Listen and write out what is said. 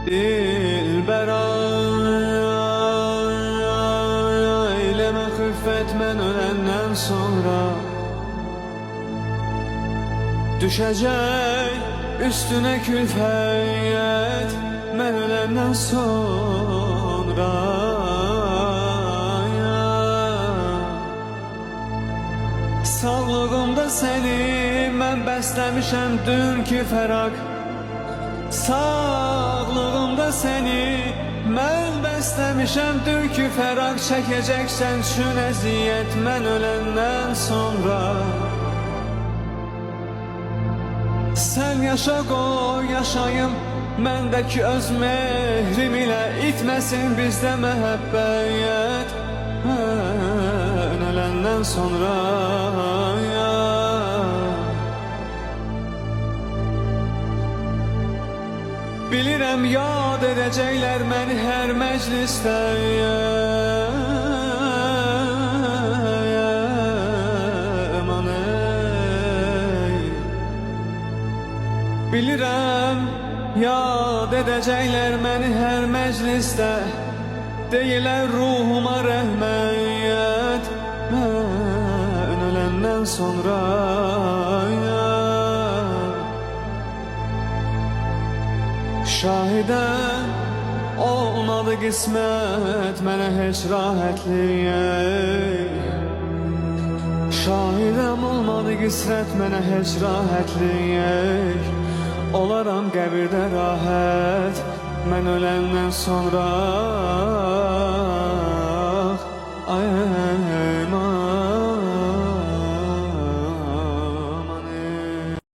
Dilber eyleme hüffet mən ölenden sonra düşecek üstüne külfet mən ölenden sonra Sağlığımda seni mən bəsləmişəm dünkü fəraq Sağlığımda seni mən bəsləmişəm dünkü fəraq Çəkəcəksən üçün əziyyət mən öləndən sonra Sən yaşa qoy yaşayım məndəki öz mehrim ilə İtməsin bizdə məhəbbəyyət mən öləndən sonra Bilirəm yad edəcəklər məni hər məclisdə Aman ey Bilirəm yad edəcəklər məni hər məclisdə Deyilər ruhuma rəhməyyət mən öləndən sonra Şahidən olmadı qismət mənə heç rahətlik Şahidəm olmadı qismət mənə heç rahətlik Olaram qəbirdə rahət mən öləndən sonra Ay